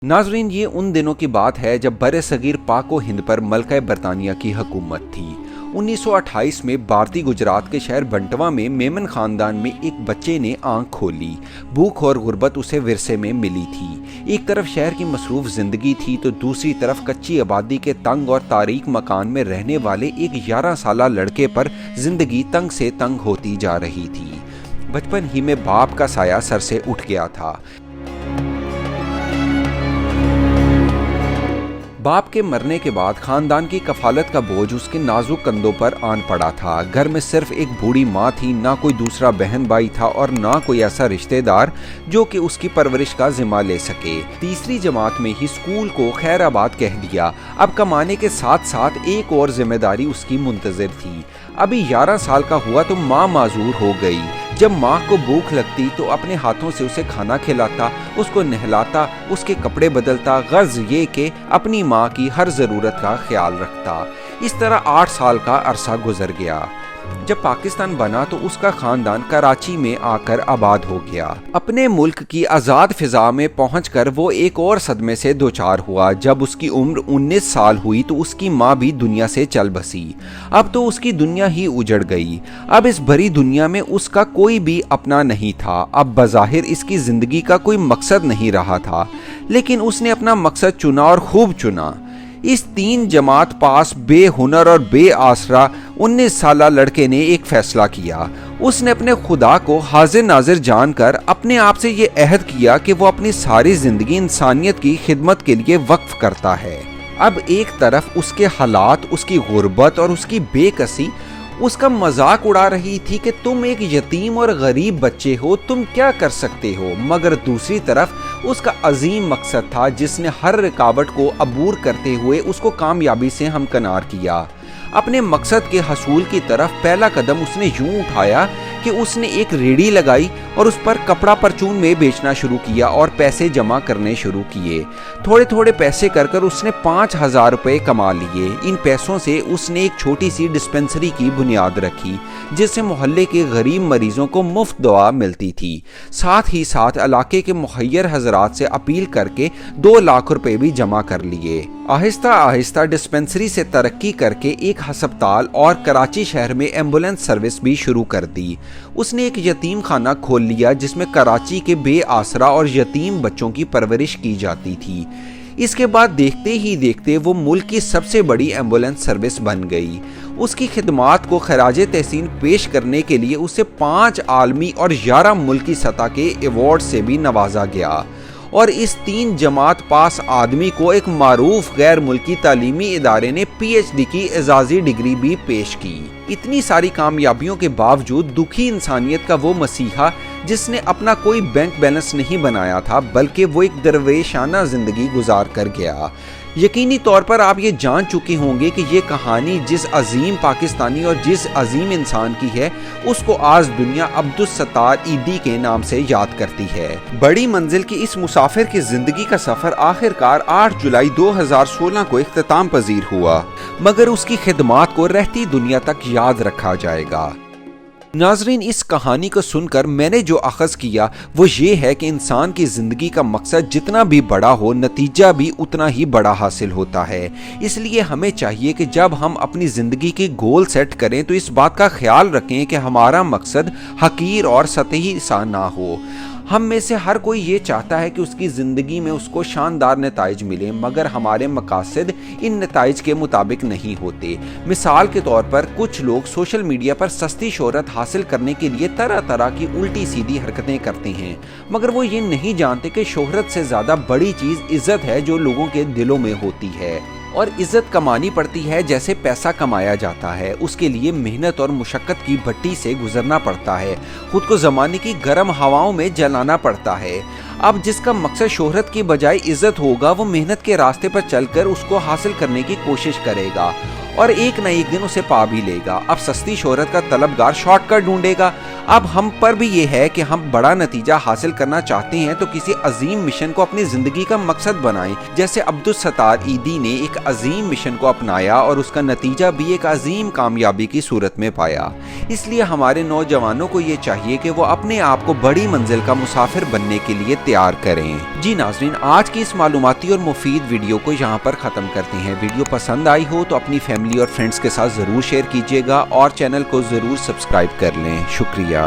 नाजरीन, ये उन दिनों की बात है जब बरे-सगीर पाक व हिंद पर मलका बरतानिया की हुकूमत थी। 1928 में भारतीय गुजरात के शहर बंटवा में मेमन खानदान में एक बच्चे ने आंख खोली। भूख और गुर्बत उसे विरसे में मिली थी। एक तरफ शहर की मसरूफ जिंदगी थी तो दूसरी तरफ कच्ची आबादी के तंग और तारीक मकान में रहने वाले एक 11 साला लड़के पर जिंदगी तंग से तंग होती जा रही थी। बचपन ही में बाप का साया सर से उठ गया था। बाप के मरने के बाद खानदान की कफालत का बोझ उसके नाजुक कंधों पर आन पड़ा था। घर में सिर्फ एक बूढ़ी माँ थी, ना कोई दूसरा बहन भाई था और ना कोई ऐसा रिश्तेदार जो कि उसकी परवरिश का जिम्मा ले सके। तीसरी जमात में ही स्कूल को खैराबाद कह दिया। अब कमाने के साथ साथ एक और जिम्मेदारी उसकी मुंतजर थी। अभी 11 साल का हुआ तो माँ माजूर हो गई। जब माँ को भूख लगती तो अपने हाथों से उसे खाना खिलाता, उसको नहलाता, उसके कपड़े बदलता, गर्ज ये कि अपनी माँ की हर ज़रूरत का ख्याल रखता। इस तरह 8 साल का अरसा गुजर गया। जब पाकिस्तान बना तो उसका खानदान कराची में आकर आबाद हो गया। अपने मुल्क की आज़ाद फिजा में पहुंचकर वो एक और सदमे से दोचार हुआ। जब उसकी उम्र 19 साल हुई तो उसकी माँ भी दुनिया से चल बसी। अब तो उसकी दुनिया ही उजड़ गई। अब इस भरी दुनिया में उसका कोई भी अपना नहीं था। अब बज़ाहिर इसकी जिंदगी का कोई मकसद नहीं रहा था, लेकिन उसने अपना मकसद चुना और खूब चुना। इस 3 जमात पास बेहुनर और बेआसरा 19 साला लड़के ने एक फैसला किया। उसने अपने खुदा को हाजिर नाजिर जानकर अपने आप से ये अहद किया कि वो अपनी सारी जिंदगी इंसानियत की खिदमत के लिए वक्फ करता है। अब एक तरफ उसके हालात, उसकी गुर्बत और उसकी बेकसी उसका मजाक उड़ा रही थी कि तुम एक यतीम और गरीब बच्चे हो, तुम क्या कर सकते हो, मगर दूसरी तरफ उसका अजीम मकसद था जिसने हर रुकावट को अबूर करते हुए उसको कामयाबी से हमकिनार किया। अपने मकसद के हसूल की तरफ पहला कदम उसने यूं उठाया कि उसने एक रेडी लगाई और उस पर कपड़ा परचून में बेचना शुरू किया और पैसे जमा करने शुरू किए। थोड़े थोड़े पैसे कर कर उसने 5,000 रुपये कमा लिए। इन पैसों से उसने एक छोटी सी डिस्पेंसरी की बुनियाद रखी जिससे मोहल्ले के गरीब मरीजों को मुफ्त दवा मिलती थी। साथ ही साथ इलाके के मुखियर हजरात से अपील करके 2 लाख रुपए भी जमा कर लिए। आहिस्ता आहिस्ता डिस्पेंसरी से तरक्की करके एक हस्पताल और कराची शहर में एम्बुलेंस सर्विस भी शुरू कर दी। उसने एक यतीम खाना खोल लिया जिसमें कराची के बेआसरा और यतीम बच्चों की परवरिश की जाती थी। इसके बाद देखते ही देखते वो मुल्क की सबसे बड़ी एम्बुलेंस सर्विस बन गई। उसकी खिदमात को खराजे तहसीन पेश करने के लिए उसे 5 आलमी और 11 मुल्की सतह के अवार्ड से भी नवाजा गया और इस 3 जमात पास आदमी को एक मारूफ गैर मुल्की तालीमी इदारे ने PhD की एजाजी डिग्री भी पेश की। इतनी सारी कामयाबियों के बावजूद दुखी इंसानियत का वो मसीहा जिसने अपना कोई बैंक बैलेंस नहीं बनाया था, बल्कि वो एक दरवेशाना जिंदगी गुजार कर गया। यकीनी तौर पर आप ये जान चुके होंगे कि ये कहानी जिस अजीम पाकिस्तानी और जिस अजीम इंसान की है उसको आज दुनिया अब्दुल सत्तार ईदी के नाम से याद करती है। बड़ी मंजिल की इस मुसाफिर की जिंदगी का सफर आखिरकार 8 जुलाई 2016 को इख्तिताम पजीर हुआ, मगर उसकी खिदमात को रहती दुनिया तक याद रखा जाएगा। नाजरीन, इस कहानी को सुनकर मैंने जो अखज़ किया वो ये है कि इंसान की ज़िंदगी का मकसद जितना भी बड़ा हो, नतीजा भी उतना ही बड़ा हासिल होता है। इसलिए हमें चाहिए कि जब हम अपनी ज़िंदगी की गोल सेट करें तो इस बात का ख्याल रखें कि हमारा मकसद हकीर और सतही सा ना हो। हम में से हर कोई ये चाहता है कि उसकी ज़िंदगी में उसको शानदार नताइज मिले, मगर हमारे मकासद इन नताइज के मुताबिक नहीं होते। मिसाल के तौर पर कुछ लोग सोशल मीडिया पर सस्ती शोहरत हासिल करने के लिए तरह तरह की उल्टी सीधी हरकतें करते हैं, मगर वो ये नहीं जानते कि शोहरत से ज़्यादा बड़ी चीज़ इज़्ज़त है जो लोगों के दिलों में होती है। और इज्जत कमानी पड़ती है जैसे पैसा कमाया जाता है। उसके लिए मेहनत और मुशक्कत की भट्टी से गुजरना पड़ता है, खुद को ज़माने की गर्म हवाओं में जलाना पड़ता है। अब जिसका मकसद शोहरत की बजाय इज्जत होगा वो मेहनत के रास्ते पर चलकर उसको हासिल करने की कोशिश करेगा और एक न एक दिन उसे पा भी लेगा। अब सस्ती शोहरत का तलबगार शॉर्टकट ढूंढेगा। अब हम पर भी ये है कि हम बड़ा नतीजा हासिल करना चाहते हैं तो किसी अजीम मिशन को अपनी जिंदगी का मकसद बनाएं। जैसे अब्दुल सत्तार ईदी ने एक अजीम मिशन को अपनाया और उसका नतीजा भी एक अजीम कामयाबी की सूरत में पाया। इसलिए हमारे नौजवानों को ये चाहिए कि वो अपने आप को बड़ी मंजिल का मुसाफिर बनने के लिए तैयार करें। जी नाज़रीन, आज की इस मालूमाती और मुफीद वीडियो को यहाँ पर ख़त्म करते हैं। वीडियो पसंद आई हो तो अपनी फैमिली और फ्रेंड्स के साथ ज़रूर शेयर कीजिएगा और चैनल को ज़रूर सब्सक्राइब कर लें। शुक्रिया।